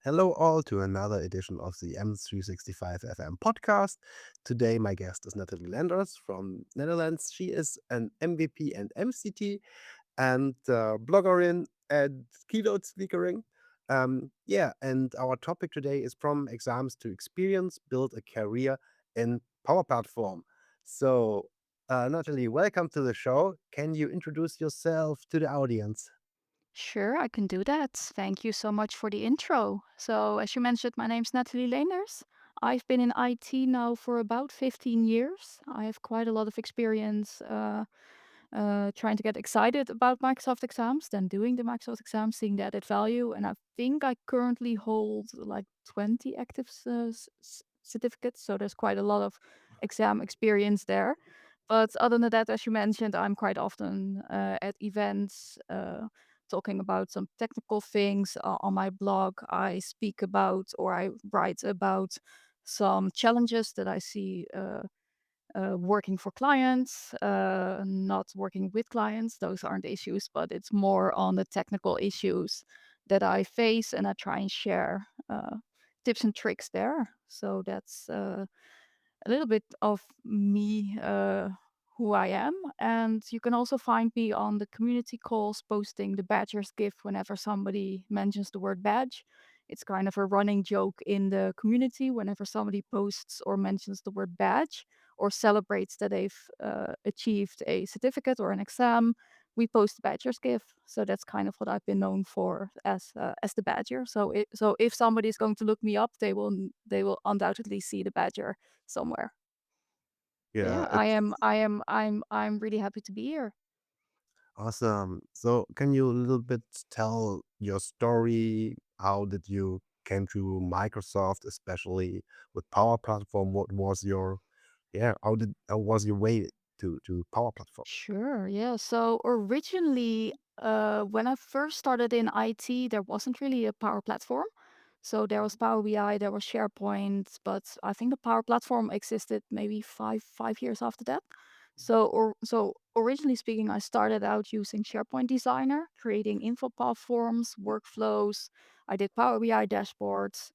Hello, all, to another edition of the M365 FM podcast. Today, my guest is Nathalie Leenders from Netherlands. She is an MVP and MCT and bloggerin and keynote speakering. And our topic today is from exams to experience, build a career in Power Platform. So, Nathalie, welcome to the show. Can you introduce yourself to the audience? Sure, I can do that. Thank you so much for the intro. So, as you mentioned, my name's Nathalie Leenders. I've been in IT now for about 15 years. I have quite a lot of experience trying to get excited about Microsoft exams, then doing the Microsoft exams, seeing the added value. And I think I currently hold like 20 active certificates. So, there's quite a lot of exam experience there. But other than that, as you mentioned, I'm quite often at events talking about some technical things on my blog. I speak about or I write about some challenges that I see working for clients, not working with clients. Those aren't issues, but it's more on the technical issues that I face, and I try and share tips and tricks there. So that's a little bit of me, who I am. And you can also find me on the community calls posting the badgers gift whenever somebody mentions the word badge. It's kind of a running joke in the community whenever somebody posts or mentions the word badge or celebrates that they've achieved a certificate or an exam. We post the badger's gift, so that's kind of what I've been known for as the badger. So if somebody is going to look me up, they will undoubtedly see the badger somewhere. So Yeah, yeah, I'm really happy to be here. awesome. So, can you a little bit tell your story? How did you came to Microsoft, especially with Power Platform? What was your, yeah, how was your way to Power Platform? Sure, yeah. So originally, when I first started in IT, there wasn't really a Power Platform. So there was Power BI, there was SharePoint, but I think the Power Platform existed maybe five years after that. So originally speaking, I started out using SharePoint Designer, creating InfoPath forms, workflows. I did Power BI dashboards.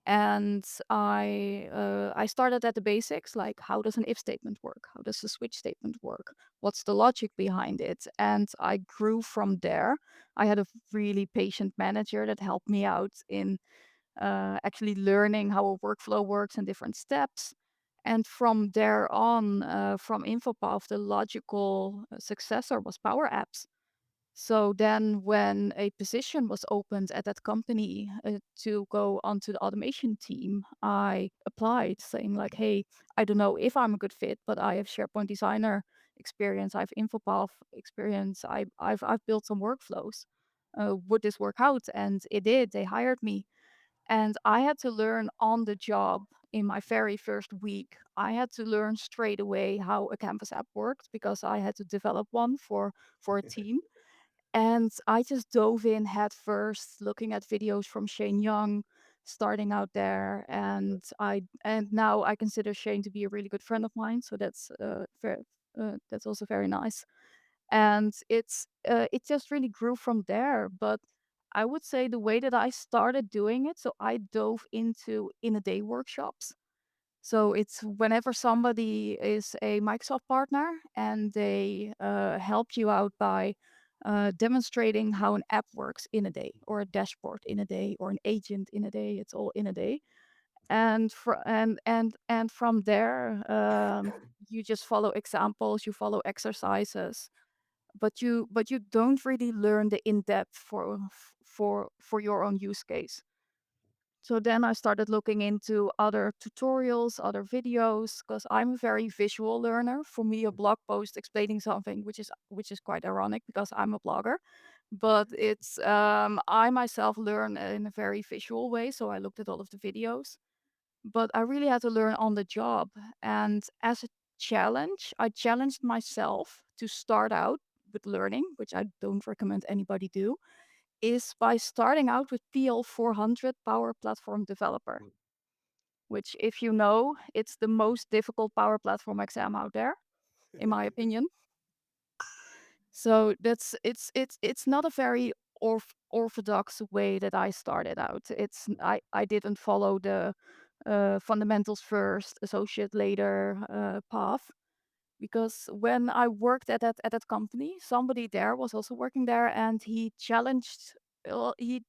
And I started at the basics, like how does an if statement work? How does a switch statement work? What's the logic behind it? And I grew from there. I had a really patient manager that helped me out in actually learning how a workflow works and different steps. And from there on, from InfoPath, the logical successor was Power Apps. So then, when a position was opened at that company to go onto the automation team, I applied saying like, "Hey, I don't know if I'm a good fit, but I have SharePoint Designer experience. I have InfoPath experience. I've built some workflows. Would this work out?" And it did. They hired me, and I had to learn on the job in my very first week. I had to learn straight away how a Canvas app worked because I had to develop one for a team, and I just dove in head first, looking at videos from Shane Young, starting out there, and now I consider Shane to be a really good friend of mine, so that's also very nice. And it just really grew from there. But I would say the way that I started doing it, so I dove into in a day workshops. So it's whenever somebody is a Microsoft partner and they help you out by demonstrating how an app works in a day, or a dashboard in a day, or an agent in a day. It's all in a day, and from there, you just follow examples, you follow exercises, but you don't really learn the in depth for your own use case. So then I started looking into other tutorials, other videos, because I'm a very visual learner. For me, a blog post explaining something, which is quite ironic because I'm a blogger, but it's I myself learn in a very visual way. So I looked at all of the videos, but I really had to learn on the job. And as a challenge, I challenged myself to start out with learning, which I don't recommend anybody do, is by starting out with PL400 Power Platform Developer, which, if you know, it's the most difficult Power Platform exam out there, in my opinion. So it's not a very orthodox way that I started out. I didn't follow the fundamentals first, associate later path, because when I worked at that company, somebody there was also working there, and he challenged. He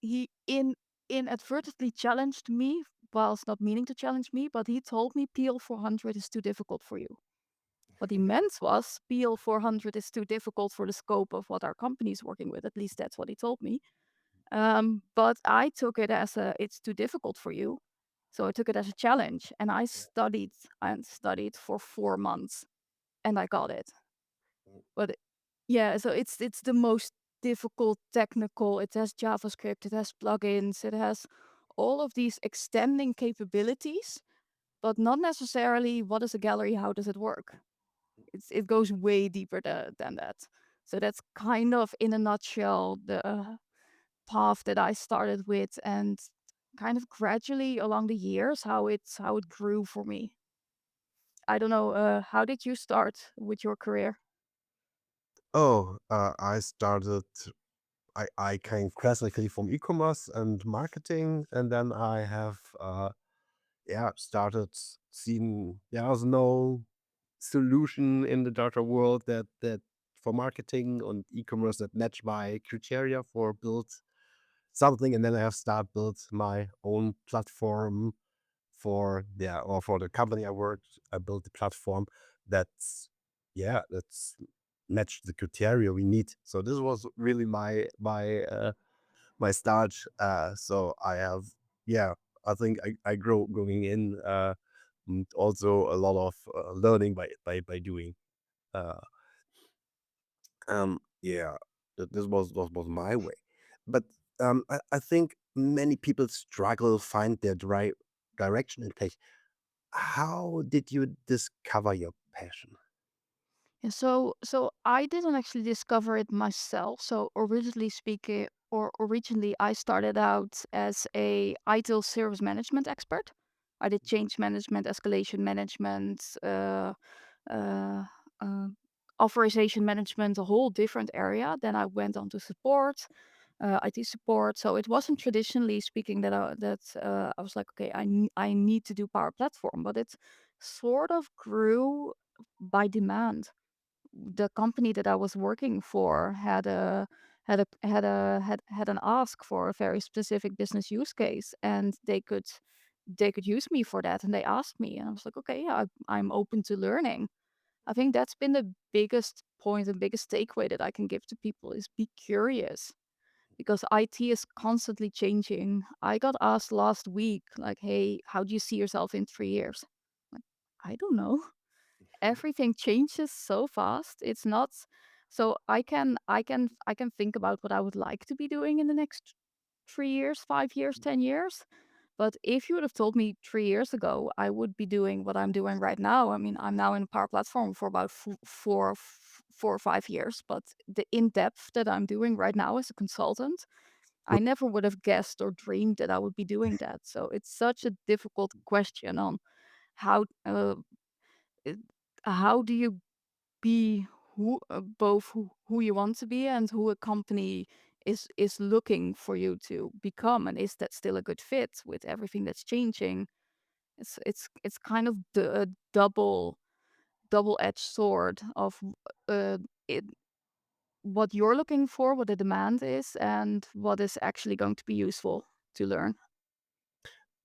he inadvertently challenged me whilst not meaning to challenge me, but he told me PL 400 is too difficult for you. What he meant was PL 400 is too difficult for the scope of what our company is working with. At least that's what he told me. But I took it as a it's too difficult for you. So I took it as a challenge, and I Yeah. studied and studied for 4 months, and I got it. Mm. But yeah, so it's the most difficult technical. It has JavaScript, it has plugins, it has all of these extending capabilities, but not necessarily what is a gallery, how does it work? It goes way deeper than that. So that's kind of in a nutshell the path that I started with, and kind of gradually along the years how it grew for me. I don't know, how did you start with your career? Oh, I started. I came classically from e-commerce and marketing, and then I have yeah started seeing there was no solution in the data world that for marketing and e-commerce that match my criteria for build something, and then I have start built my own platform for yeah or for the company I worked. I built the platform that's yeah that's matched the criteria we need. So this was really my start. So I have yeah I think I grow going in and also a lot of learning by doing. Uh, yeah, this was my way, but I think many people struggle find their direction in tech. How did you discover your passion? Yeah, so I didn't actually discover it myself. So originally I started out as a ITIL service management expert. I did change management, escalation management, uh, uh, authorization management, a whole different area. Then I went on to support, IT support. So it wasn't traditionally speaking that I was like, okay, I need to do Power Platform, but it sort of grew by demand. The company that I was working for had an ask for a very specific business use case, and they could use me for that, and they asked me, and I was like, okay, yeah, I'm open to learning. I think that's been the biggest point and biggest takeaway that I can give to people is be curious, because IT is constantly changing. I got asked last week, like, hey, how do you see yourself in 3 years? Like, I don't know. Everything changes so fast. It's not so I can think about what I would like to be doing in the next 3 years, 5 years, 10 years. But if you would have told me 3 years ago, I would be doing what I'm doing right now. I mean, I'm now in Power Platform for about 4 or 5 years, but the in-depth that I'm doing right now as a consultant, I never would have guessed or dreamed that I would be doing that. So it's such a difficult question on how it how do you be who you want to be and who a company is looking for you to become, and is that still a good fit with everything that's changing? It's kind of the double-edged sword of uh, it, what you're looking for, what the demand is, and what is actually going to be useful to learn.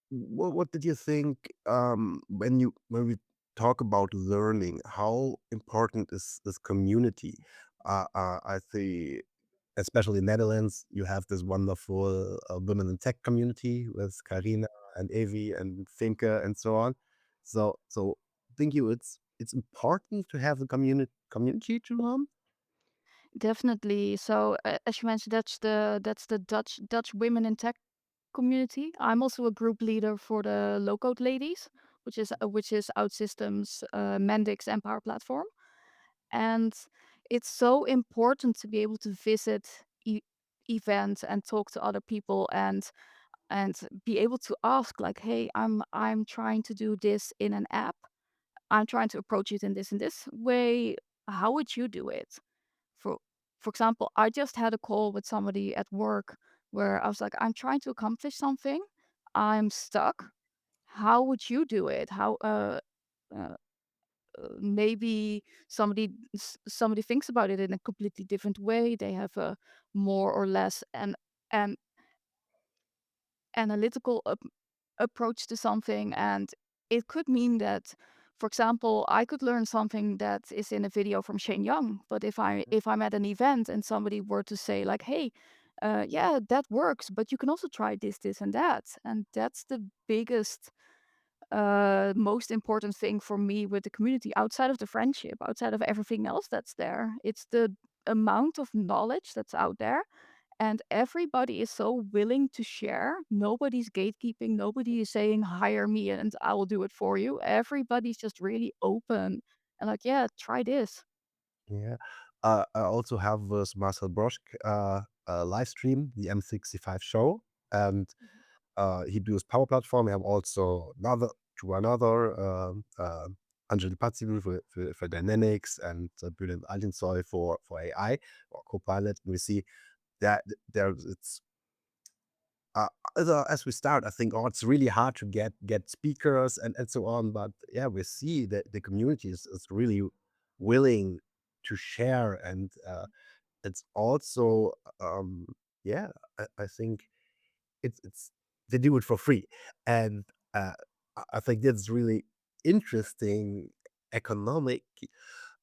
What did you think when we talk about learning? How important is this community? I see, especially in Netherlands, you have this wonderful women in tech community with Karina and Avi and Finke and so on. So think you it's important to have a community to learn? Definitely. So, as you mentioned, that's the Dutch women in tech community. I'm also a group leader for the low code ladies, which is OutSystems, Mendix, and Power Platform. And it's so important to be able to visit events and talk to other people, and be able to ask like, hey, I'm trying to do this in an app. I'm trying to approach it in this way. How would you do it? For for example, I just had a call with somebody at work where I was like, I'm trying to accomplish something. I'm stuck. How would you do it? Uh, Maybe somebody thinks about it in a completely different way. They have a more or less an analytical approach to something, and it could mean that, for example, I could learn something that is in a video from Shane Young, but if I'm at an event and somebody were to say like, "Hey, yeah, that works, but you can also try this, this, and that," and that's the biggest, most important thing for me with the community outside of the friendship, outside of everything else that's there. It's the amount of knowledge that's out there, and everybody is so willing to share. Nobody's gatekeeping. Nobody is saying, hire me and I will do it for you. Everybody's just really open and like, yeah, try this. Yeah. I also have this Marcel Brosch live stream, the M65 show, and he does Power Platform. We have also another Angelo Pazzi for Dynamics and Bülent Altınsoy for AI or Copilot. We see that there's it's as we start, I think, oh, it's really hard to get speakers and so on. But yeah, we see that the community is really willing to share, and it's also yeah, I think it's they do it for free, and I think that's really interesting economic.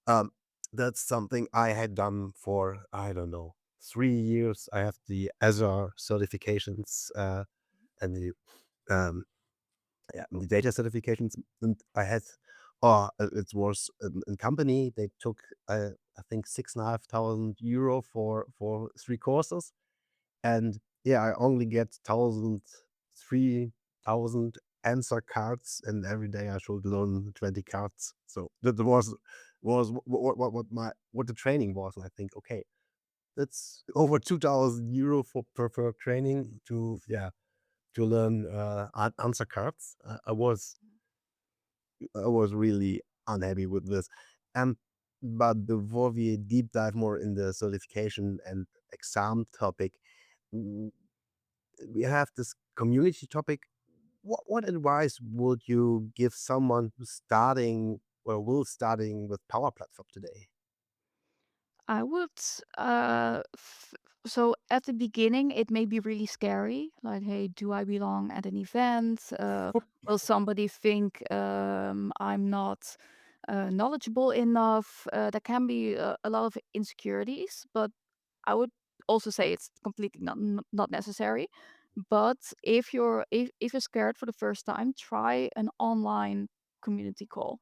Um, that's something I had done for, I don't know, 3 years. I have the Azure certifications and the um, yeah, the data certifications, and I had. It was a company. They took, I think, 6,500 euro for 3 courses, and yeah, I only get 3,000 answer cards, and every day I should learn 20 cards. So that was what the training was. And I think, okay, that's over 2,000 euro for per training to, yeah, to learn answer cards. I was really unhappy with this. Um, but before we deep dive more in the certification and exam topic, w- we have this community topic. What advice would you give someone who's starting or will starting with Power Platform today? I would, so at the beginning, it may be really scary. Like, hey, do I belong at an event? Will somebody think I'm not knowledgeable enough? There can be a lot of insecurities, but I would also say it's completely not necessary. But if you're scared for the first time, try an online community call.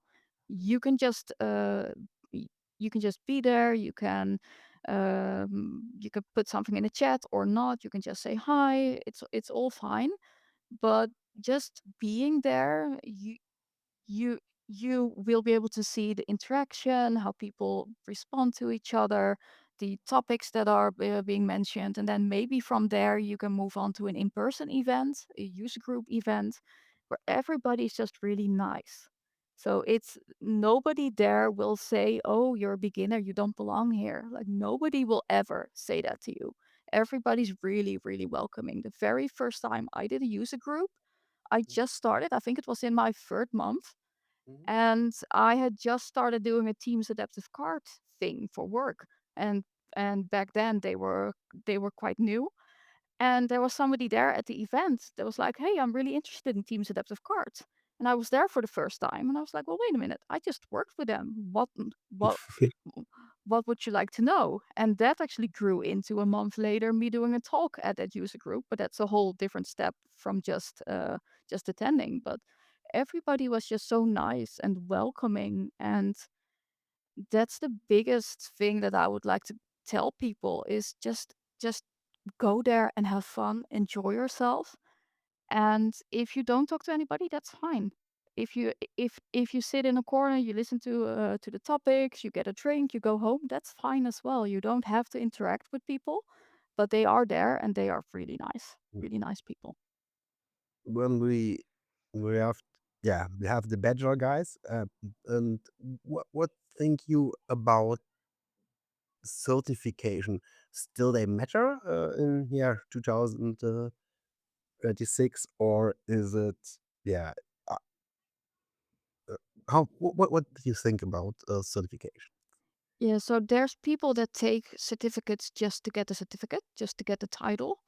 You can just you can just be there. You can put something in the chat or not. You can just say hi. It's all fine. But just being there, you you will be able to see the interaction, how people respond to each other, the topics that are being mentioned, and then maybe from there you can move on to an in-person event, a user group event, where everybody's just really nice. So it's nobody there will say, "Oh, you're a beginner, you don't belong here." Like nobody will ever say that to you. Everybody's really, really welcoming. The very first time I did a user group, I just started. I think it was in my third month, Mhm. and I had just started doing a Teams adaptive card thing for work, and back then they were quite new, and there was somebody there at the event that was like, "Hey, I'm really interested in Teams adaptive cards." And I was there for the first time, and I was like, "Well, wait a minute, I just worked with them. What would you like to know?" And that actually grew into a month later me doing a talk at that user group, but that's a whole different step from just attending. But everybody was just so nice and welcoming, and that's the biggest thing that I would like to tell people is just go there and have fun, enjoy yourself. And if you don't talk to anybody, that's fine. If you sit in a corner, you listen to the topics, you get a drink, you go home, that's fine as well. You don't have to interact with people, but they are there and they are really nice people. When we have, yeah, we have the Badger guys, and what think you about certification still they matter in 2026, or is it yeah? Uh, how what do you think about certification? Yeah, so there's people that take certificates just to get the certificate, just to get the title.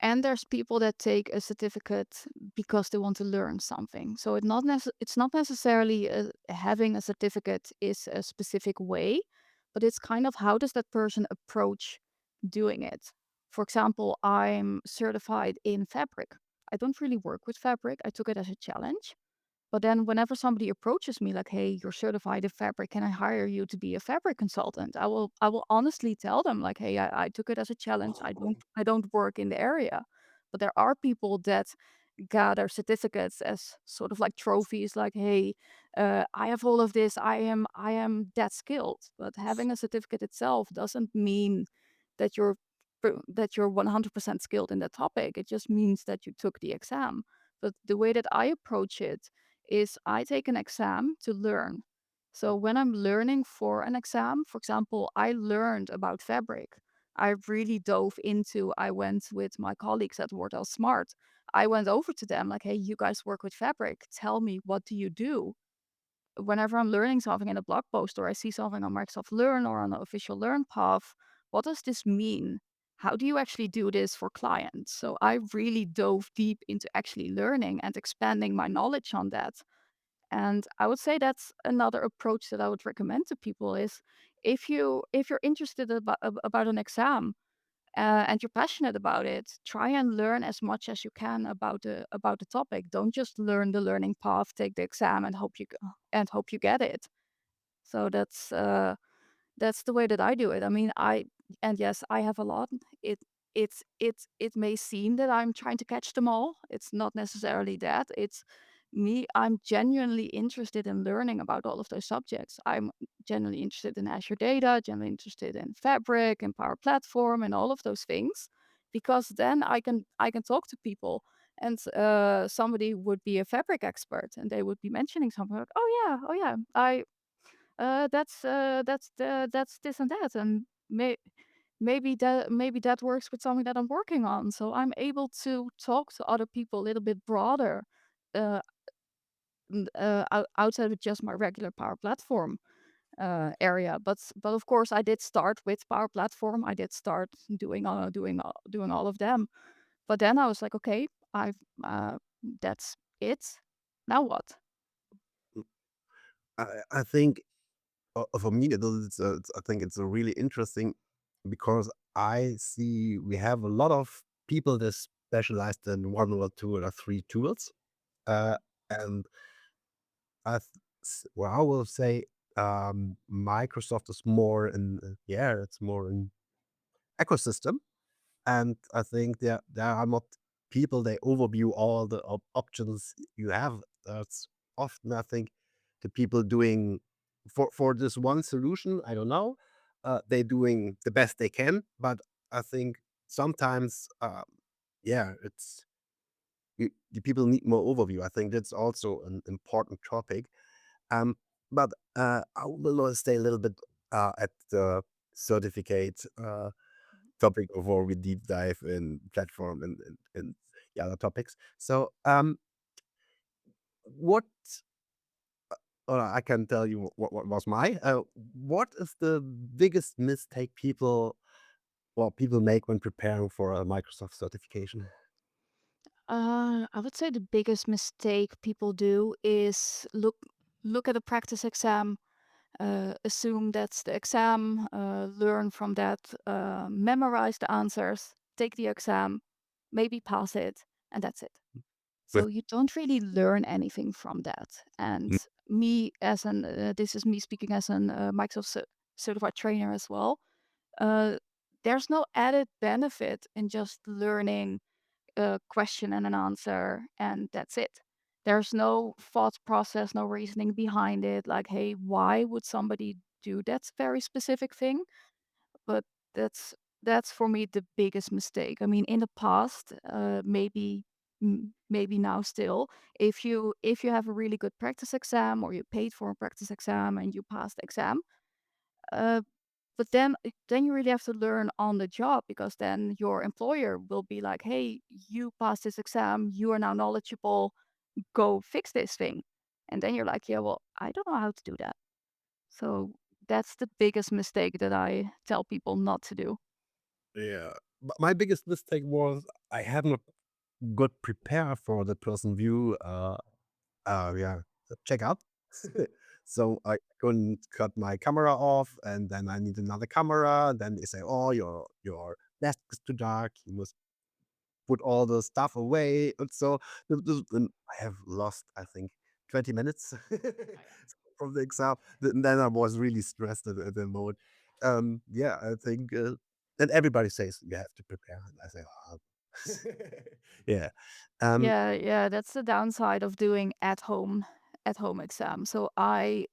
And there's people that take a certificate because they want to learn something. So it's not necessarily having a certificate is a specific way, but it's kind of how does that person approach doing it. For example, I'm certified in Fabric. I don't really work with Fabric. I took it as a challenge. But then whenever somebody approaches me like, "Hey, you're certified in Fabric. Can I hire you to be a Fabric consultant?" I will honestly tell them like, "Hey, I took it as a challenge. I don't work in the area." But there are people that gather certificates as sort of like trophies, like, "Hey, I have all of this. I am that skilled." But having a certificate itself doesn't mean that you're 100% skilled in that topic. It just means that you took the exam. But the way that I approach it is I take an exam to learn. So when I'm learning for an exam, for example, I learned about Fabric. I really dove into, I went with my colleagues at Wordell Smart. I went over to them like, hey, you guys work with Fabric. Tell me, what do you do? Whenever I'm learning something in a blog post or I see something on Microsoft Learn or on the official Learn path, what does this mean? How do you actually do this for clients? So I really dove deep into actually learning and expanding my knowledge on that. And I would say that's another approach that I would recommend to people is if you're interested about an exam and you're passionate about it, try and learn as much as you can about the topic. Don't just learn the learning path, take the exam, and hope you get it. So that's the way that I do it. I mean, I and yes, I have a lot. It it may seem that I'm trying to catch them all. It's not necessarily that. It's me. I'm genuinely interested in learning about all of those subjects. I'm genuinely interested in Azure Data, genuinely interested in Fabric and Power Platform and all of those things, because then I can talk to people. And somebody would be a Fabric expert, and they would be mentioning something like, oh yeah, that's this and that, and maybe that works with something that I'm working on. So I'm able to talk to other people a little bit broader, uh, outside of just my regular Power Platform area. But of course, I did start with Power Platform. I did start doing all of them. But then I was like, okay, I've that's it. Now what? I think for me, I think it's a really interesting because I see we have a lot of people that specialized in one or two or three tools, uh, and well, I will say Microsoft is more in it's more in ecosystem, and I think there are not people they overview all the options you have. That's often I think the people doing for this one solution. I don't know. They're doing the best they can, but I think sometimes, it's the people need more overview. I think that's also an important topic. Um, but I will stay a little bit at the certificate topic before we deep dive in platform and the other topics. So, what I can tell you what was my what is the biggest mistake people make when preparing for a Microsoft certification? I would say the biggest mistake people do is look at a practice exam, assume that's the exam, learn from that, memorize the answers, take the exam, maybe pass it, and that's it. So With you don't really learn anything from that. And mm, me as an this is me speaking as an Microsoft certified trainer as well. Uh, there's no added benefit in just learning a question and an answer, and that's it. There's no thought process, no reasoning behind it. Like, hey, why would somebody do that very specific thing? But that's that's for me the biggest mistake. I mean, in the past, maybe now still, if you have a really good practice exam or you paid for a practice exam and you passed the exam, uh, But then you really have to learn on the job because then your employer will be like, "Hey, you passed this exam. You are now knowledgeable. Go fix this thing." And then you're like, "Yeah, well, I don't know how to do that." So that's the biggest mistake that I tell people not to do. Yeah. My biggest mistake was I had not got prepared for the person view yeah, check out. So I couldn't cut my camera off, and then I need another camera. Then they say, "Oh, your desk is too dark. You must put all the stuff away." And so and I have lost, I think, 20 minutes from the exam. Then I was really stressed at the moment. Yeah, I think, and everybody says you have to prepare, and I say, "Oh." Yeah. Um, Yeah, yeah, that's the downside of doing at home exam. So I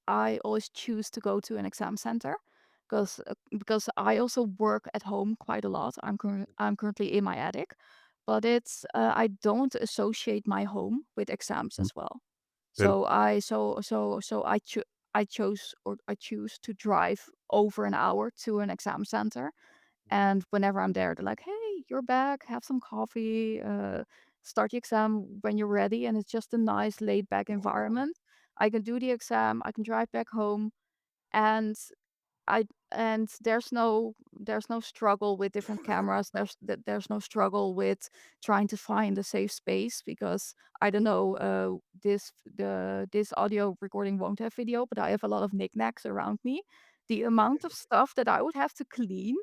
always choose to go to an exam center because I also work at home quite a lot. I'm currently in my attic, but it's I don't associate my home with exams mm, as well. and I choose to drive over an hour to an exam center, and whenever I'm there, they're like, "Hey, you're back. Have some coffee. Start the exam when you're ready." And it's just a nice laid back environment. I can do the exam. I can drive back home, and I and there's no struggle with different cameras. There's no struggle with trying to find a safe space because I don't know. This audio recording won't have video, but I have a lot of knickknacks around me. The amount of stuff that I would have to clean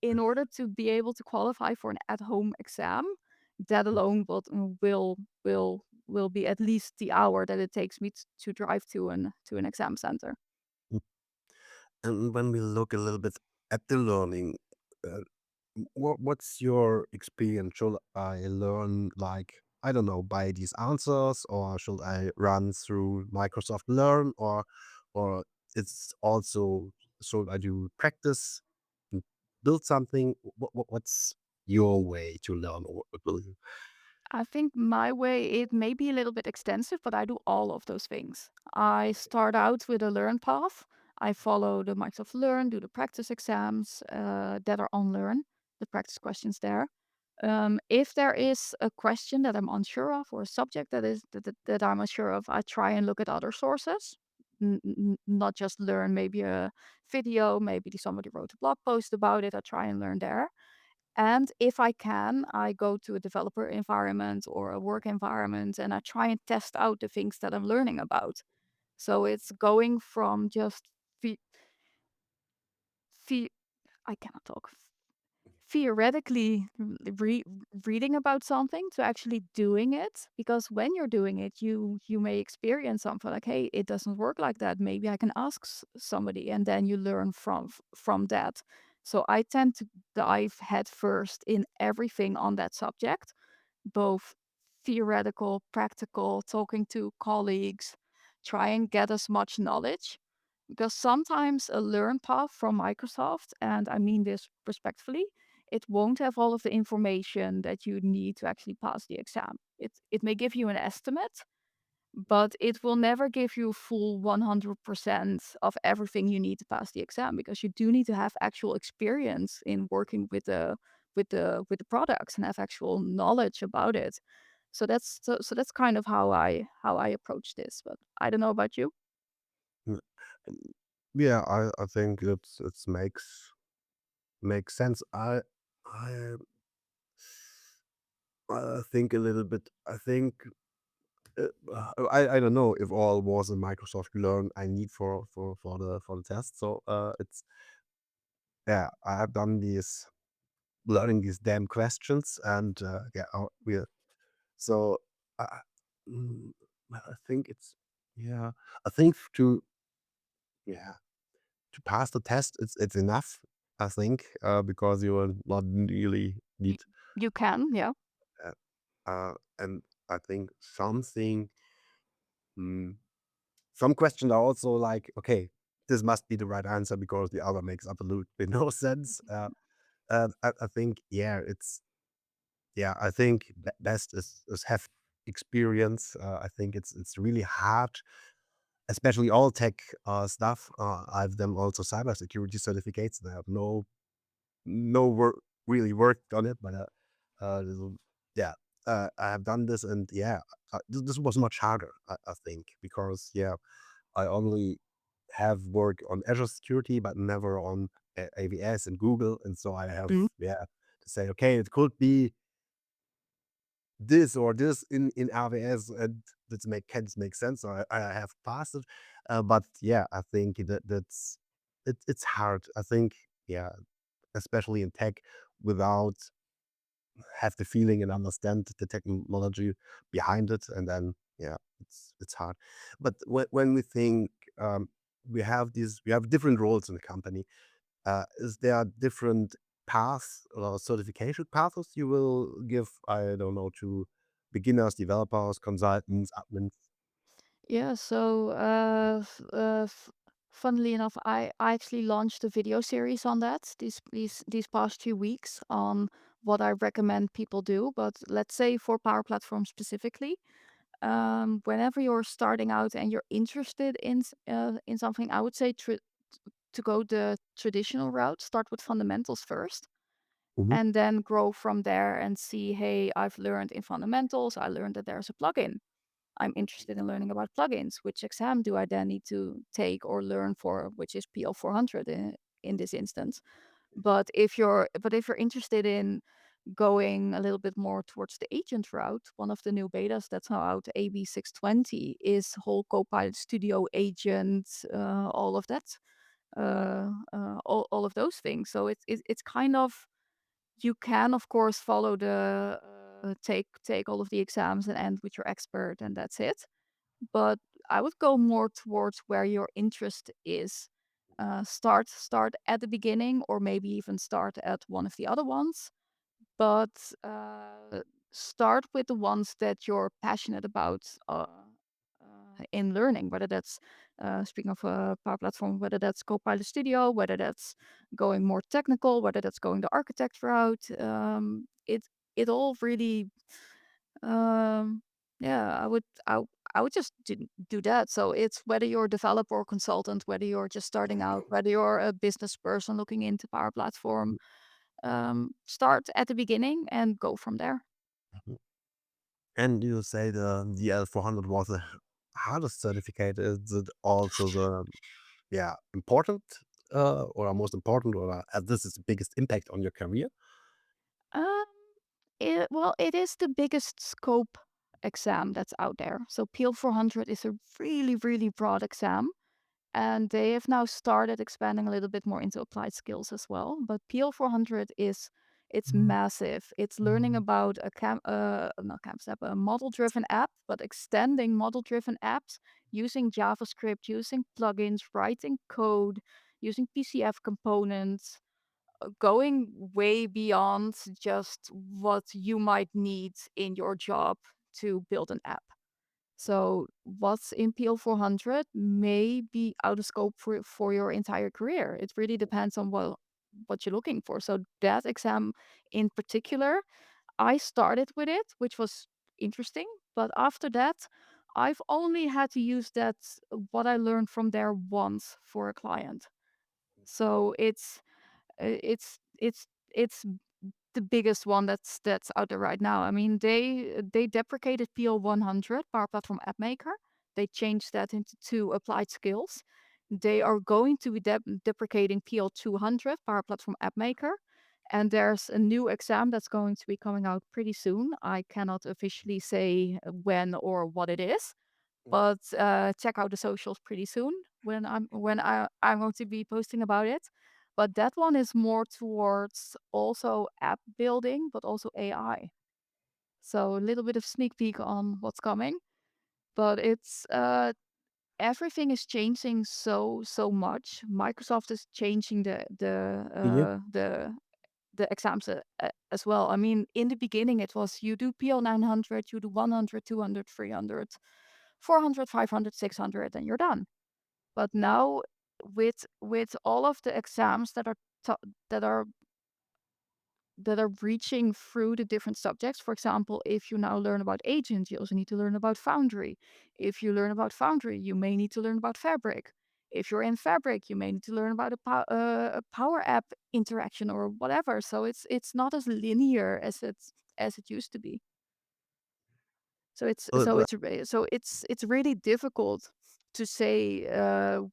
in order to be able to qualify for an at-home exam, that alone will be at least the hour that it takes me to drive to an exam center. and when we look a little bit at the learning, uh, what's your experience? Should I learn, like, I don't know, by these answers, or should I run through Microsoft Learn, or it's also should I do practice, and build something? What's your way to learn, or what will you? I think my way, it may be a little bit extensive, but I do all of those things. I start out with a Learn path. I follow the Microsoft Learn, do the practice exams that are on Learn, the practice questions there. If there is a question that I'm unsure of or a subject that I'm unsure of, I try and look at other sources. Not just Learn, maybe a video, maybe somebody wrote a blog post about it. I try and learn there. And if I can, I go to a developer environment or a work environment and I try and test out the things that I'm learning about. So it's going from just the the I cannot talk. Theoretically reading about something to actually doing it, because when you're doing it, you may experience something like, hey, it doesn't work like that, maybe I can ask somebody, and then you learn from that. So I tend to dive head first in everything on that subject, both theoretical, practical, talking to colleagues, try and get as much knowledge. Because sometimes a learn path from Microsoft, and I mean this respectfully, it won't have all of the information that you need to actually pass the exam. It may give you an estimate, but it will never give you full 100% of everything you need to pass the exam because you do need to have actual experience in working with the products and have actual knowledge about it. So that's kind of how I approach this. But I don't know about you. Mm, yeah, I think it's makes sense. I think a little bit. I think I don't know if all was in Microsoft Learn I need for the test. So it's yeah, I have done these learning these damn questions, and yeah, we so I, mm, well, I think it's yeah, I think to yeah to pass the test it's enough. I think because you will not really Y- need You can, yeah. uh, and I think something. Mm, some questions are also like, okay, this must be the right answer because the other makes absolutely no sense. I think, yeah, yeah, I think best is have experience. I think it's really hard especially all tech stuff. I have them also cybersecurity certificates. And I have no work really worked on it, but uh, yeah, I have done this, and yeah, this was much harder, I think, because yeah, I only have work on Azure security, but never on AWS and Google, and so I have yeah to say, okay, it could be this or this in AWS, and that make sense. So I have passed it, but yeah, I think it's hard. I think yeah, especially in tech, without have the feeling and understand the technology behind it, and then yeah, it's hard. But when we think we have different roles in the company, is there different paths or certification paths you will give, I don't know, to beginners, developers, consultants, admins? Yeah, so funnily enough, I actually launched a video series on that these past 2 weeks on what I recommend people do. But let's say for Power Platform specifically, whenever you're starting out and you're interested in something, I would say to go the traditional route. Start with fundamentals first, Mhm, and then grow from there and see, hey, I've learned in fundamentals. I learned that there's a plugin. I'm interested in learning about plugins. Which exam do I then need to take or learn for, which is PL 400 in this instance. But if you're interested in going a little bit more towards the agent route, one of the new betas that's now out, AB 620, is whole Copilot Studio agent, all of that, all of those things. So it's kind of, you can of course follow the take all of the exams and end with your expert, and that's it. But I would go more towards where your interest is. Start at the beginning, or maybe even start at one of the other ones. But start with the ones that you're passionate about in learning. Whether that's speaking of a Power Platform, whether that's Copilot Studio, whether that's going more technical, whether that's going the architect route. It all really yeah, I would just do that. So it's whether you're a developer or consultant, whether you're just starting out, whether you're a business person looking into Power Platform, mhm, start at the beginning and go from there. mhm. And you say the L400 was the hardest certificate. Is it also the yeah important or most important, or this is the biggest impact on your career? Um, it is the biggest scope exam that's out there. So PL 400 is a really, really broad exam. And they have now started expanding a little bit more into applied skills as well. But PL 400 it's massive. It's learning about not campus app, a model-driven app, but extending model-driven apps using JavaScript, using plugins, writing code, using PCF components, going way beyond just what you might need in your job to build an app. So what's in PL 400 may be out of scope for your entire career. It really depends on what you're looking for. So that exam in particular, I started with it, which was interesting. But after that, I've only had to use that what I learned from there once for a client. So it's the biggest one that's out there right now. I mean, they deprecated PL 100, Power Platform App Maker. They changed that into two applied skills. They are going to be deprecating PL 200, Power Platform App Maker. And there's a new exam that's going to be coming out pretty soon. I cannot officially say when or what it is, but check out the socials pretty soon when I'm going to be posting about it. But that one is more towards also app building, but also AI. So a little bit of sneak peek on what's coming. But it's everything is changing so much. Microsoft is changing Mhm. the exams as well. I mean, in the beginning, it was you do PL 900, you do 100, 200, 300, 400, 500, 600, and you're done. But now with all of the exams that are reaching through the different subjects. For example, if you now learn about agent, you also need to learn about Foundry. If you learn about Foundry, you may need to learn about Fabric. If you're in Fabric, you may need to learn about a Power App interaction or whatever. So it's not as linear as it used to be. So Uh, it's really difficult to say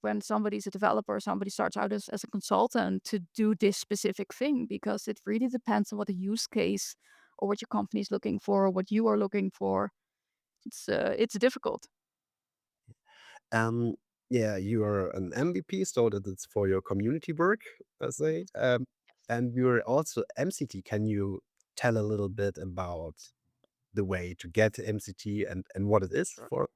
when somebody's a developer, somebody starts out as a consultant to do this specific thing because it really depends on what the use case or what your company is looking for or what you are looking for. It's difficult. Um, yeah, you are an MVP, so that it's for your community work, I say. And you're also MCT. Can you tell a little bit about the way to get MCT and what it is Sure. for?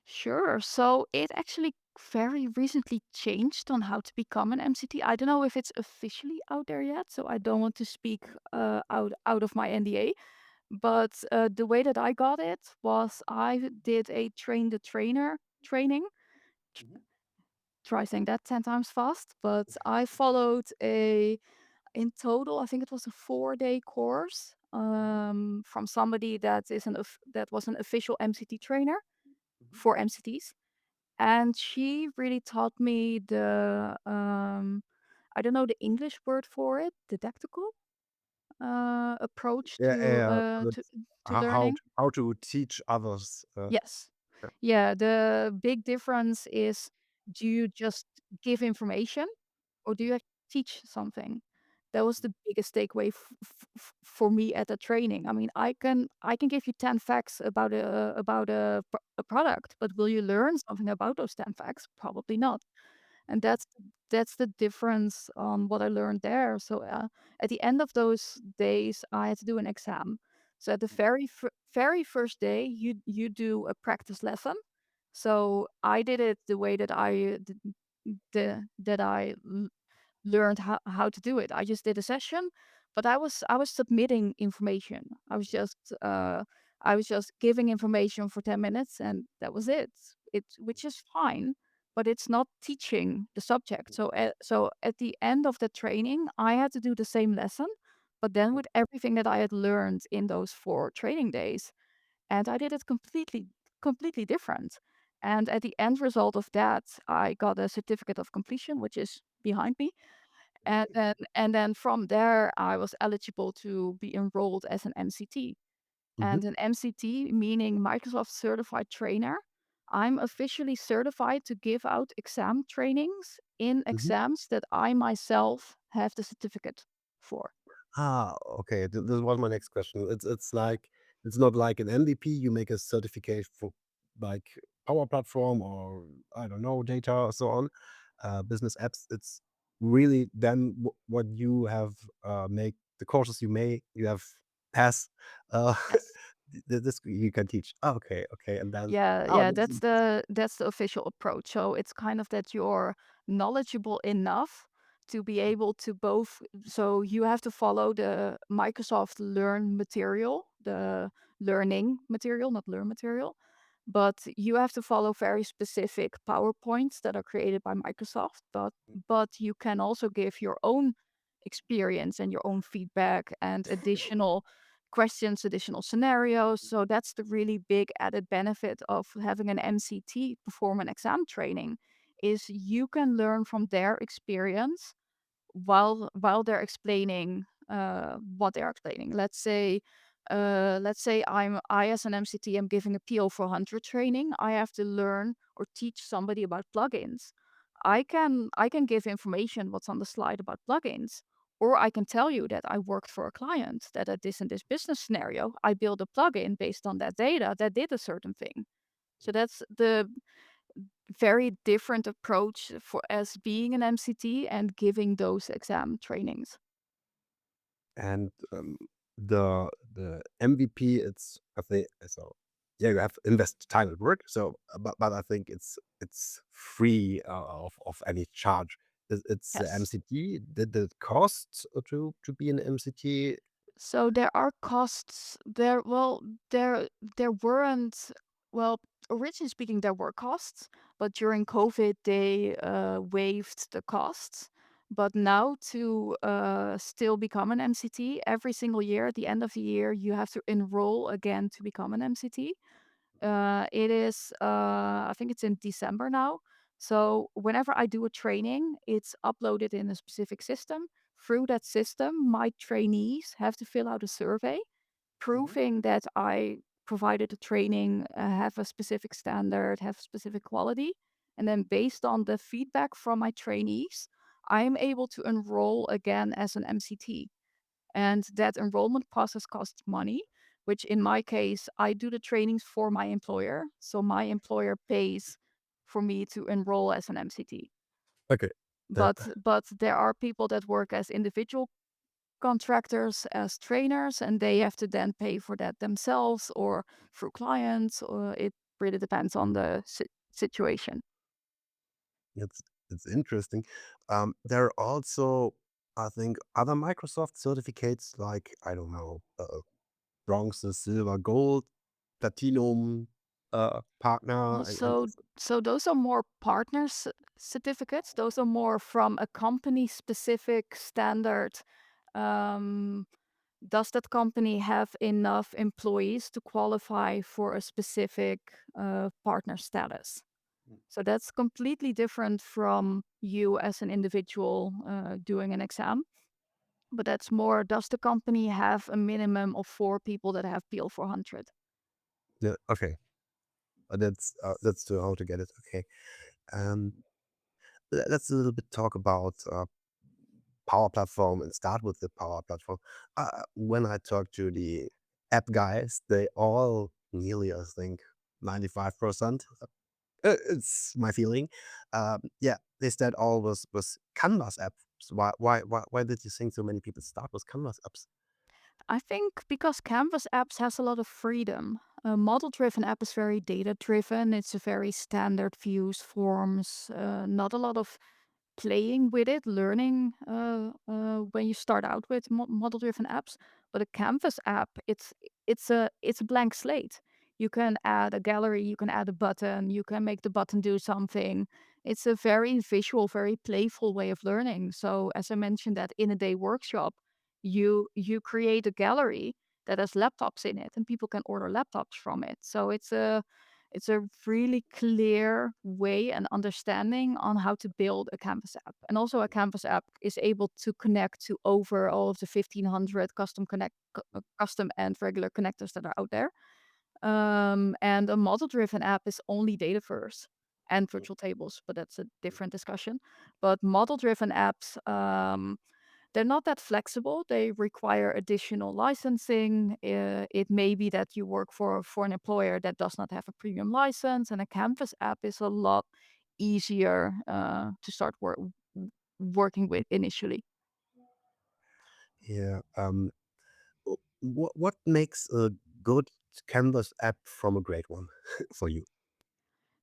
Sure. So it actually very recently changed on how to become an MCT. I don't know if it's officially out there yet, so I don't want to speak out of my NDA. But the way that I got it was I did a train the trainer training. Mhm, Try saying that 10 times fast. But I followed in total, I think it was a 4-day course mhm, from somebody that was an official MCT trainer mhm. for MCTs. And she really taught me I don't know the English word for it, didactical approach Yeah, yeah, that's to how learning. to teach others. Yes. Yeah. Yeah, the big difference is, do you just give information or do you teach something? That was the biggest takeaway for me at the training. I mean, I can give you 10 facts about a product, but will you learn something about those 10 facts? Probably not. And that's the difference on what I learned there. So at the end of those days, I had to do an exam. So at the very first day, you do a practice lesson. So I did it the way that that I learned how to do it. I just did a session, but I was submitting information. I was just giving information for 10 minutes and that was it. Which is fine, but it's not teaching the subject. So at the end of the training, I had to do the same lesson, but then with everything that I had learned in those 4 training days. And I did it completely different. And at the end result of that, I got a certificate of completion, which is behind me. And then from there, I was eligible to be enrolled as an MCT. Mhm. And an MCT, meaning Microsoft Certified Trainer. I'm officially certified to give out exam trainings in Mhm. exams that I myself have the certificate for. Okay. This was my next question. It's like it's not like an MVP. You make a certificate for like Power Platform or I don't know data or so on, business apps. It's really then what you have make the courses you have pass. Uh, Yes. this you can teach. Okay, okay, and then Yeah, oh, yeah, that's the official approach. So it's kind of that you're knowledgeable enough to be able to both. So you have to follow the Microsoft Learn material, the learning material, not learn material, but you have to follow very specific PowerPoints that are created by Microsoft. But you can also give your own experience and your own feedback and additional questions, additional scenarios. So that's the really big added benefit of having an MCT perform an exam training is you can learn from their experience while they're explaining what they're explaining. Let's say I as an MCT am giving a PO400 training. I have to learn or teach somebody about plugins. I can give information what's on the slide about plugins, or I can tell you that I worked for a client that at this and this business scenario, I built a plugin based on that data that did a certain thing. So that's the very different approach for as being an MCT and giving those exam trainings. and the MVP, it's I think so. Yeah, you have to invest time and work. So, but I think it's free of any charge. It's the Yes. MCT. Did it cost to be an MCT? So there are costs there. Well, there weren't. Well, originally speaking, there were costs, but during COVID, they waived the costs. But now to still become an MCT, every single year, at the end of the year, you have to enroll again to become an MCT. It is, I think it's in December now. So whenever I do a training, it's uploaded in a specific system. Through that system, my trainees have to fill out a survey Mhm. proving that I provided the training, have a specific standard, have specific quality. And then based on the feedback from my trainees, I'm able to enroll again as an MCT. And that enrollment process costs money, which in my case, I do the trainings for my employer. So my employer pays for me to enroll as an MCT. Okay. Yeah. But there are people that work as individual contractors as trainers, and they have to then pay for that themselves or through clients, or it really depends on the situation. It's it's interesting. There are also, I think, other Microsoft certificates like, I don't know, bronze, silver, gold, platinum, Well, partner, and so those are more partners certificates. Those are more from a company specific standard. Um, does that company have enough employees to qualify for a specific partner status? So that's completely different from you as an individual doing an exam. But that's more, does the company have a minimum of 4 people that have PL 400? yeah, okay. That's to how to get it. Okay. Um, let's a little bit talk about Power Platform and start with the Power Platform. When I talk to the app guys, they all nearly, I think, 95%. It's my feeling. Yeah, they start all with Canvas apps. Why did you think so many people start with Canvas apps? I think because Canvas apps has a lot of freedom. A model driven app is very data driven. It's a very standard views, forms, not a lot of playing with it, learning when you start out with model-driven apps. But a Canvas app, it's a blank slate. You can add a gallery, you can add a button, you can make the button do something. It's a very visual, very playful way of learning. So as I mentioned that in a day workshop, you create a gallery that has laptops in it, and people can order laptops from it. So it's a really clear way and understanding on how to build a Canvas app. And also a Canvas app is able to connect to over all of the 1,500 custom and regular connectors that are out there. And a model-driven app is only Dataverse and virtual tables, but that's a different discussion. But model-driven apps, they're not that flexible. They require additional licensing. It may be that you work for an employer that does not have a premium license, and a Canvas app is a lot easier to start working with initially. Yeah. What makes a good Canvas app from a great one for you?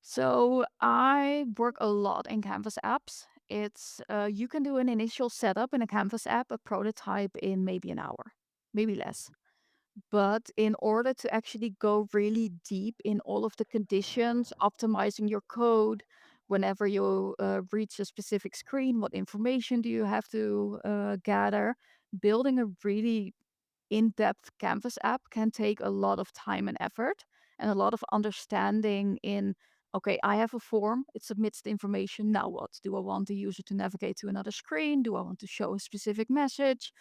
So I work a lot in Canvas apps. It's you can do an initial setup in a Canvas app, a prototype in maybe an hour, maybe less. But in order to actually go really deep in all of the conditions, optimizing your code, whenever you reach a specific screen, what information do you have to gather? Building a really in-depth Canvas app can take a lot of time and effort and a lot of understanding in, okay, I have a form, it submits the information. Now what? Do I want the user to navigate to another screen? Do I want to show a specific message?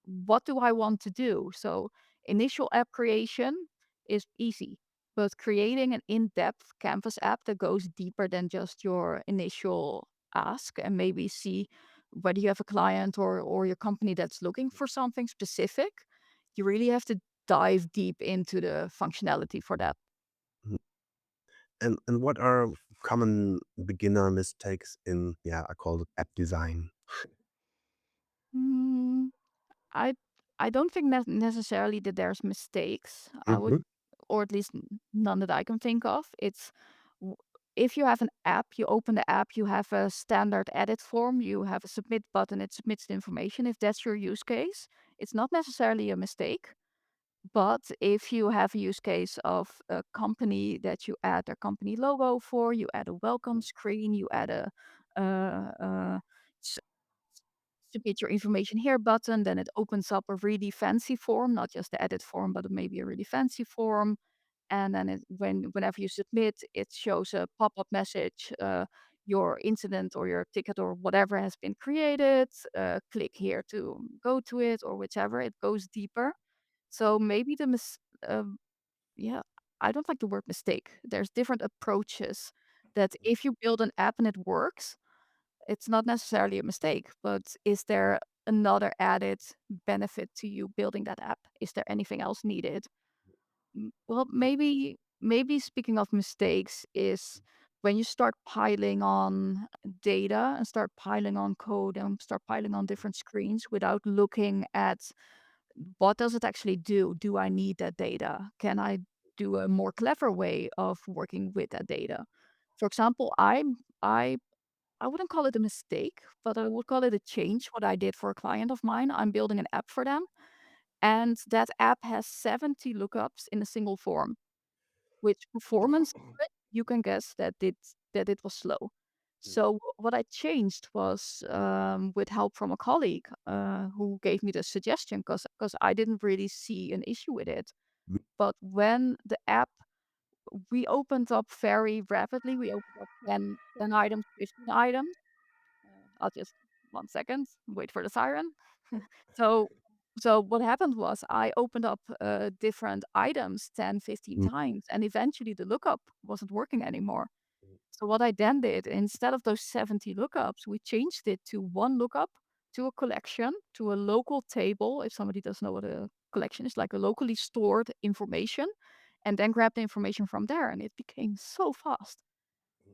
What do I want to do? So initial app creation is easy, but creating an in-depth Canvas app that goes deeper than just your initial ask and maybe see whether you have a client or your company that's looking for something specific, you really have to dive deep into the functionality for that. Mhm. And what are common beginner mistakes in, yeah, I call it app design? Mm, I I don't think necessarily that there's mistakes. I would, Mhm. or at least none that I can think of. It's w- if you have an app, you open the app, you have a standard edit form, you have a submit button, it submits the information. If that's your use case, it's not necessarily a mistake. But if you have a use case of a company that you add their company logo for, you add a welcome screen, you add a submit your information here button, then it opens up a really fancy form, not just the edit form, but maybe a really fancy form. And then whenever you submit, it shows a pop-up message, your incident or your ticket or whatever has been created. Click here to go to it or whichever. It goes deeper. So maybe yeah, I don't like the word mistake. There's different approaches that if you build an app and it works, it's not necessarily a mistake, but is there another added benefit to you building that app? Is there anything else needed? Well, maybe speaking of mistakes is when you start piling on data and start piling on code and start piling on different screens without looking at what does it actually do? Do I need that data? Can I do a more clever way of working with that data? For example, I I wouldn't call it a mistake, but I would call it a change. What I did for a client of mine, I'm building an app for them, and that app has 70 lookups in a single form, which performance you can guess that it was slow. So what I changed was with help from a colleague who gave me the suggestion because I didn't really see an issue with it. But when the app we opened up very rapidly, we opened up 10 items, 15 items. I'll just 1 second, wait for the siren. So so what happened was I opened up, different items 10, 15 mm, times, and eventually the lookup wasn't working anymore. So what I then did, instead of those 70 lookups, we changed it to 1 lookup, to a collection, to a local table, if somebody doesn't know what a collection is, like a locally stored information, and then grab the information from there, and it became so fast.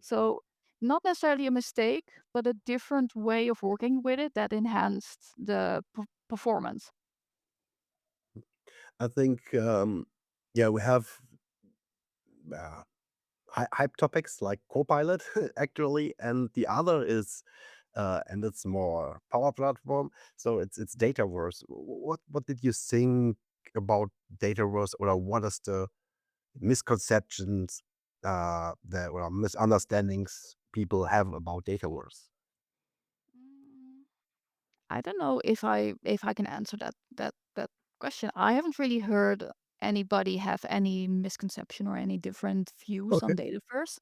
So, not necessarily a mistake, but a different way of working with it that enhanced the performance. I think, yeah, we have uh, hype topics like Copilot actually, and the other is, and it's more Power Platform. So it's Dataverse. What did you think about Dataverse, or what is the misconceptions that or misunderstandings people have about Dataverse? Mm, I don't know if I can answer that question. I haven't really heard anybody have any misconception or any different views on Okay. Dataverse.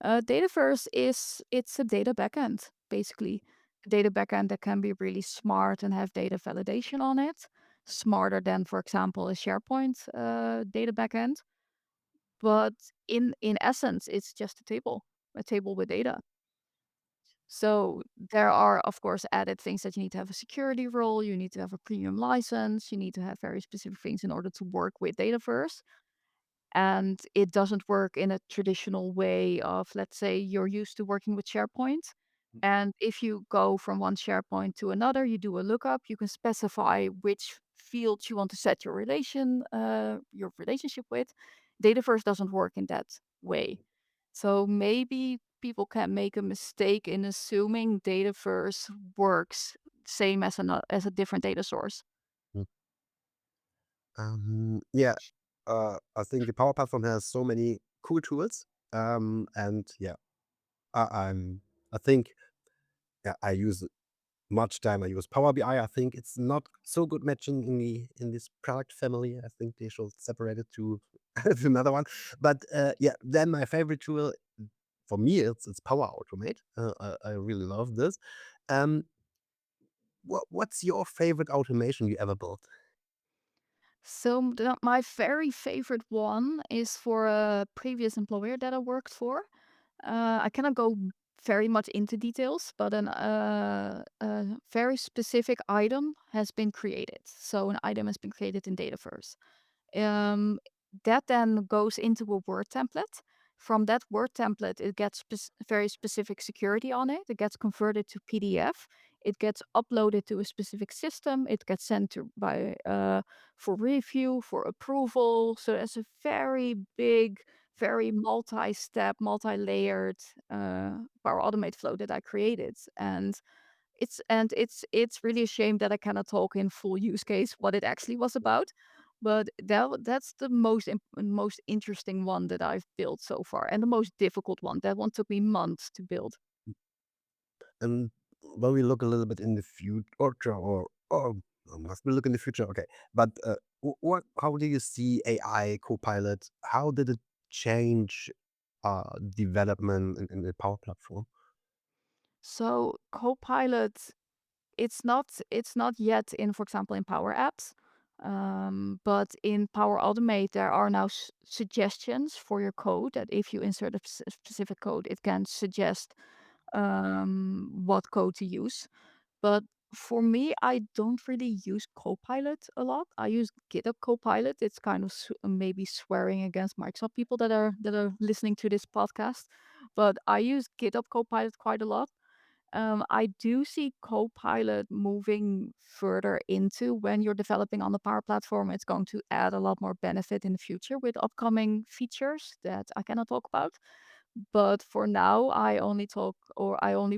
Dataverse is it's a data backend, basically. A data backend that can be really smart and have data validation on it. Smarter than, for example, a SharePoint data backend. But in essence, it's just a table with data. So there are, of course, added things that you need to have a security role, you need to have a premium license, you need to have very specific things in order to work with Dataverse. And it doesn't work in a traditional way of, let's say, you're used to working with SharePoint. And if you go from one SharePoint to another, you do a lookup, you can specify which fields you want to set your relationship with. Dataverse doesn't work in that way. So maybe people can make a mistake in assuming Dataverse works same as as a different data source. Yeah, I think the Power Platform has so many cool tools. And yeah, I'm. I think, yeah, I use much time. I use Power BI. I think it's not so good matching in this product family. I think they should separate it to, to another one. But yeah, then my favorite tool for me it's Power Automate. I really love this. Um, what's your favorite automation you ever built? So my very favorite one is for a previous employer that I worked for. I cannot go very much into details, but a very specific item has been created. So an item has been created in Dataverse. Um, that then goes into a Word template. From that Word template, it gets very specific security on it. It gets converted to PDF. It gets uploaded to a specific system. It gets sent to by for review, for approval. So it's a very big, very multi-step, multi-layered Power Automate flow that I created, and it's really a shame that I cannot talk in full use case what it actually was about, but that's the most interesting one that I've built so far, and the most difficult one. That one took me months to build. And Well, we look a little bit in the future, or must we look in the future? Okay, but what? How do you see AI Copilot? How did it change development in the Power Platform? So Copilot, it's not yet in, for example, in Power Apps, but in Power Automate there are now suggestions for your code that if you insert a specific code, it can suggest what code to use. But for me, I don't really use Copilot a lot. I use GitHub Copilot. It's kind of maybe swearing against Microsoft people that are listening to this podcast, but I use GitHub Copilot quite a lot. I do see Copilot moving further into when you're developing on the Power Platform. It's going to add a lot more benefit in the future with upcoming features that I cannot talk about. But for now, I only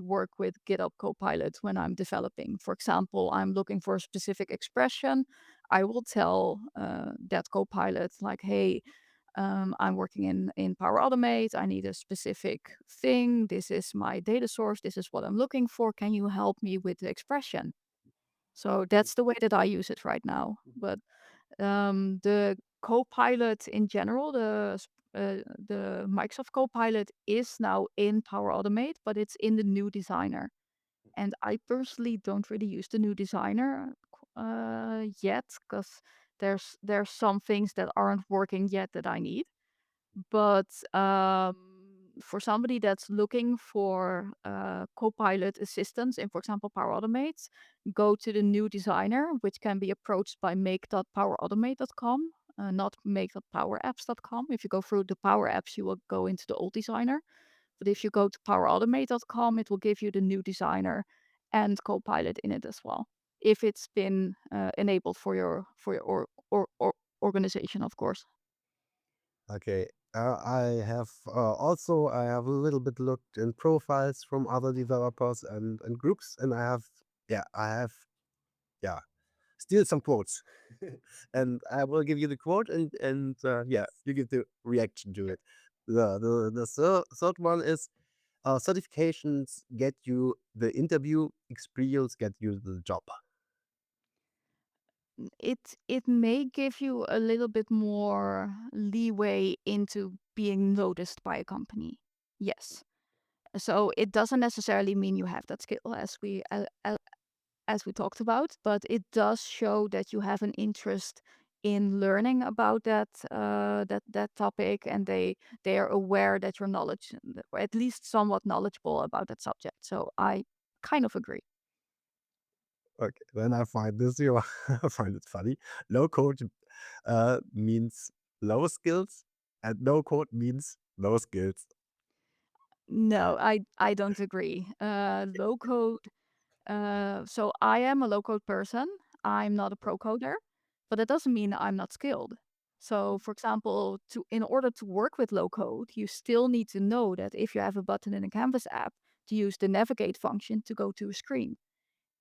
work with GitHub Copilot when I'm developing. For example, I'm looking for a specific expression. I will tell that Copilot, like, hey, I'm working in Power Automate. I need a specific thing. This is my data source. This is what I'm looking for. Can you help me with the expression? So that's the way that I use it right now. But the Copilot in general, the Microsoft Copilot is now in Power Automate, but it's in the new designer. And I personally don't really use the new designer yet because there's some things that aren't working yet that I need. But for somebody that's looking for Copilot assistance in, for example, Power Automate, go to the new designer, which can be approached by make.powerautomate.com, not make.powerapps.com. If you go through the Power Apps, you will go into the old designer. But if you go to powerautomate.com, it will give you the new designer and Copilot in it as well. If it's been enabled for your organization, of course. Okay. I have a little bit looked in profiles from other developers and groups, and I have yeah still some quotes, and I will give you the quote, and yeah, you give the reaction to it. Third one is certifications get you the interview, experience get you the job. It may give you a little bit more leeway into being noticed by a company. Yes. So it doesn't necessarily mean you have that skill as we talked about, but it does show that you have an interest in learning about that topic, and they are aware that you're knowledge or at least somewhat knowledgeable about that subject. So I kind of agree. Okay, then I find this you I find it funny. Low code means low skills, and no code means low skills. No, I don't agree. Low code. So I am a low code person. I'm not a pro coder, but that doesn't mean I'm not skilled. So, for example, to in order to work with low code, you still need to know that if you have a button in a Canvas app, to use the navigate function to go to a screen.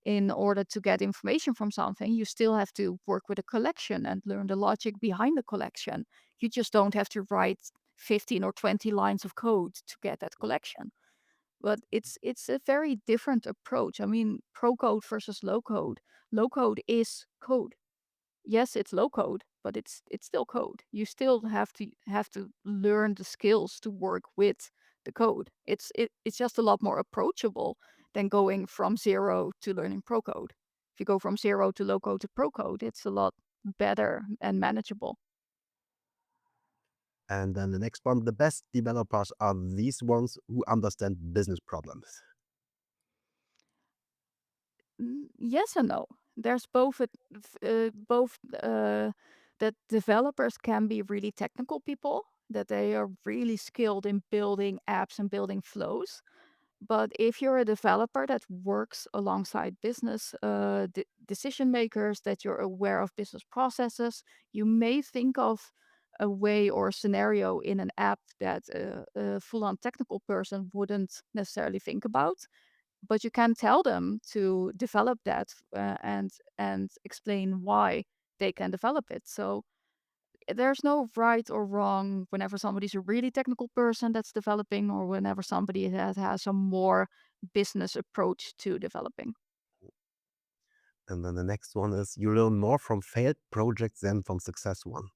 In order to get information from something, you still have to work with a collection and learn the logic behind the collection. You just don't have to write 15 or 20 lines of code to get that collection. But it's a very different approach. I mean, pro code versus low code. Low code is code. Yes, it's low code, but it's still code. You still have to learn the skills to work with the code. It's just a lot more approachable than going from zero to learning pro code. If you go from zero to low code to pro code, it's a lot better and manageable. And then the next one, the best developers are these ones who understand business problems. Yes and no. There's both that developers can be really technical people, that they are really skilled in building apps and building flows. But if you're a developer that works alongside business decision makers, that you're aware of business processes, you may think of a way or a scenario in an app that a full-on technical person wouldn't necessarily think about, but you can tell them to develop that and explain why they can develop it. So there's no right or wrong whenever somebody's a really technical person that's developing, or whenever somebody that has a more business approach to developing. And then the next one is you learn more from failed projects than from success one.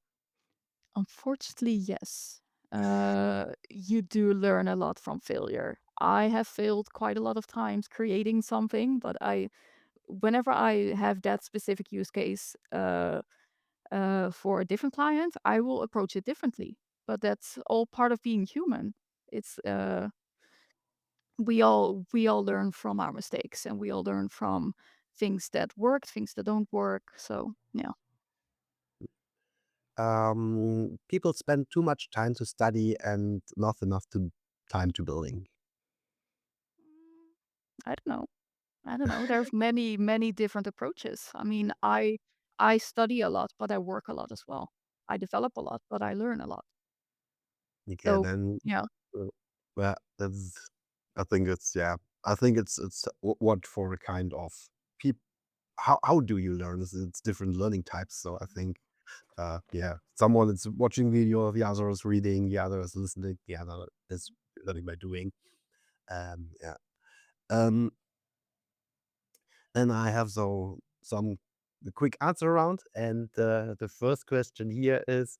Unfortunately, yes. You do learn a lot from failure. I have failed quite a lot of times creating something, but whenever I have that specific use case for a different client, I will approach it differently. But that's all part of being human. It's we all learn from our mistakes, and we all learn from things that work, things that don't work. So yeah. People spend too much time to study and not enough time to building. Mm, I don't know. I don't know. There's many, many different approaches. I mean, I study a lot, but I work a lot as well. I develop a lot, but I learn a lot. Okay, So then yeah. uh, well, that's I think it's yeah. I think it's what for a kind of peop how do you learn? It's different learning types. So I think yeah, someone is watching video, the other is reading, the other is listening, the other is learning by doing. Yeah. Um, and I have some quick answer round, and the first question here is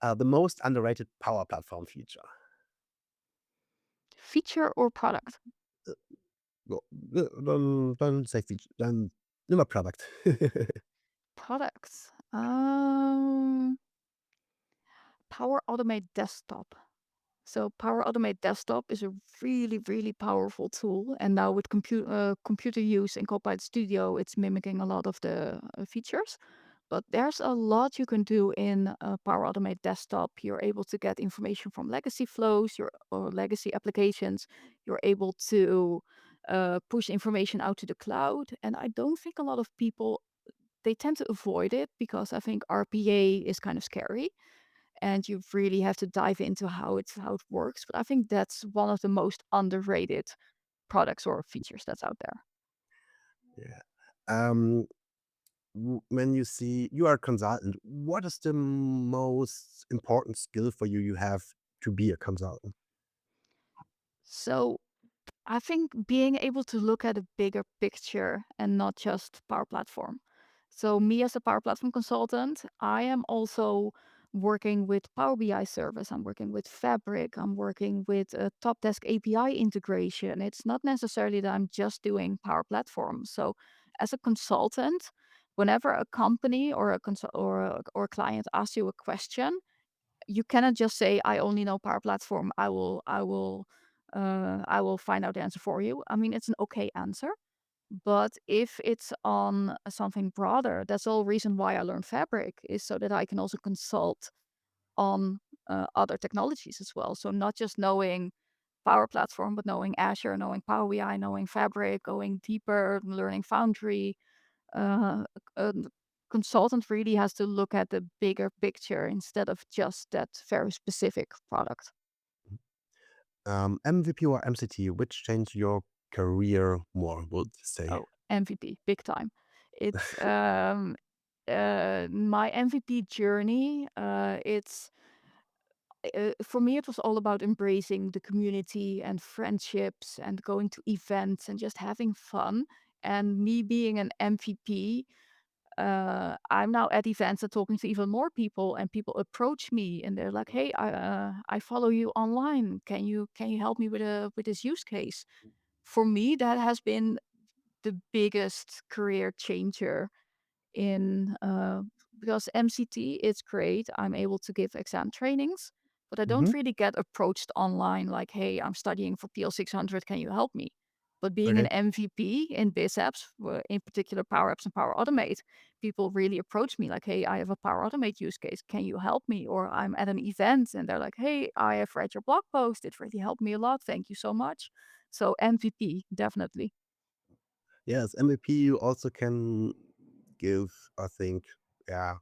the most underrated Power Platform feature. Feature or product? Uh, don't say feature, then immer product. Products. Power Automate Desktop. So Power Automate Desktop is a really, really powerful tool. And now with computer use in Copilot Studio, it's mimicking a lot of the features. But there's a lot you can do in Power Automate Desktop. You're able to get information from legacy flows, or legacy applications. You're able to push information out to the cloud. And I don't think a lot of people, they tend to avoid it because I think RPA is kind of scary and you really have to dive into how it works. But I think that's one of the most underrated products or features that's out there. Yeah. Um, when you see you are a consultant, what is the most important skill for you have to be a consultant? So I think being able to look at a bigger picture and not just Power Platform. So, me as a Power Platform consultant, I am also working with Power BI service. I'm working with Fabric. I'm working with a Top Desk API integration. It's not necessarily that I'm just doing Power Platform. So, as a consultant, whenever a company or or a client asks you a question, you cannot just say, "I only know Power Platform. I will find out the answer for you." I mean, it's an okay answer, but if it's on something broader, that's the whole reason why I learned Fabric, is so that I can also consult on other technologies as well. So not just knowing Power Platform, but knowing Azure, knowing Power BI, knowing Fabric, going deeper, learning Foundry. Uh, a consultant really has to look at the bigger picture instead of just that very specific product. MVP or MCT, which changed your career more, would you say? Oh, MVP, big time. It's my MVP journey. It's For me, it was all about embracing the community and friendships and going to events and just having fun. And me being an MVP, I'm now at events and talking to even more people, and people approach me and they're like, "Hey, I follow you online. Can you help me with this use case?" For me, that has been the biggest career changer in because MCT is great. I'm able to give exam trainings, but I Mhm. don't really get approached online like, "Hey, I'm studying for PL600. Can you help me?" But being an Okay. MVP in biz apps, in particular Power Apps and Power Automate, people really approach me like, "Hey, I have a Power Automate use case. Can you help me?" Or I'm at an event and they're like, "Hey, I have read your blog post. It really helped me a lot. Thank you so much." So MVP, definitely. Yes, MVP, you also can give, I think, yeah,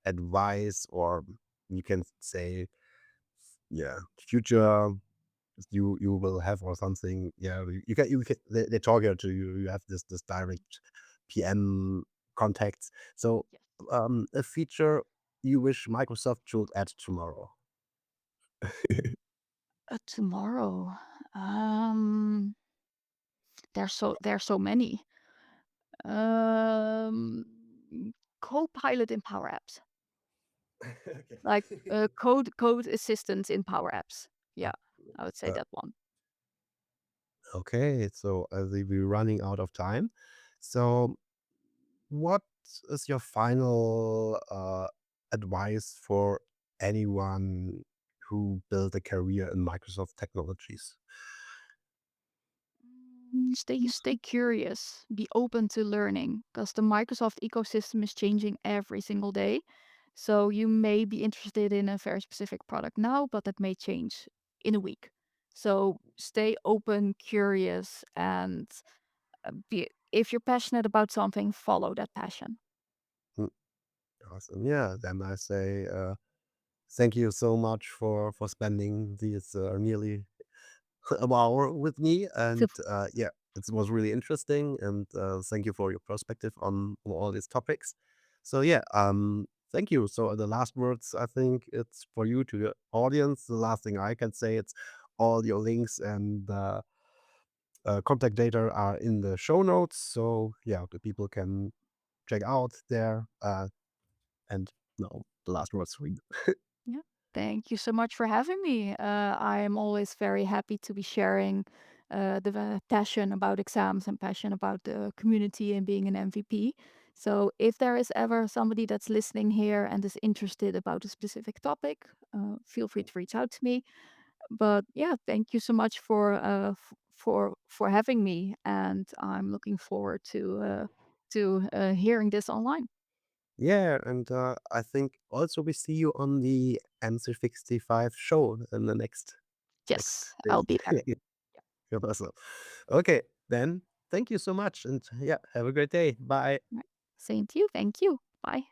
advice, or you can say, yeah, future you will have or something. Yeah, you can they talk here to you. You have this direct PM contacts. So Yes. a feature you wish Microsoft should add tomorrow. Tomorrow. Um there's so many. Um, Copilot in Power Apps, like Okay. code assistance in Power Apps. Yeah, I would say Uh, that one. okay, so I think we're running out of time. So, what is your final advice for anyone who built a career in Microsoft technologies? Stay curious, be open to learning, because the Microsoft ecosystem is changing every single day. So you may be interested in a very specific product now, but that may change in a week. So stay open, curious, and be if you're passionate about something, follow that passion. Mm, awesome. Yeah, then I say thank you so much for spending these nearly an hour with me, So and yeah, it was really interesting, and thank you for your perspective on all these topics. So yeah, thank you. So the last words, I think it's for you to the audience. The last thing I can say, it's all your links and contact data are in the show notes. So yeah, the people can check out there. And no, the last words for you. yeah. Thank you so much for having me. I am always very happy to be sharing the passion about exams and passion about the community and being an MVP. So, if there is ever somebody that's listening here and is interested about a specific topic, feel free to reach out to me. But yeah, thank you so much for for having me, and I'm looking forward to hearing this online. Yeah, and I think also we see you on the M365 show in the next Yes, I'll be there. day. Yeah, awesome. Okay, then thank you so much, and yeah, have a great day. Bye. Right. Same to you. Thank you. Bye.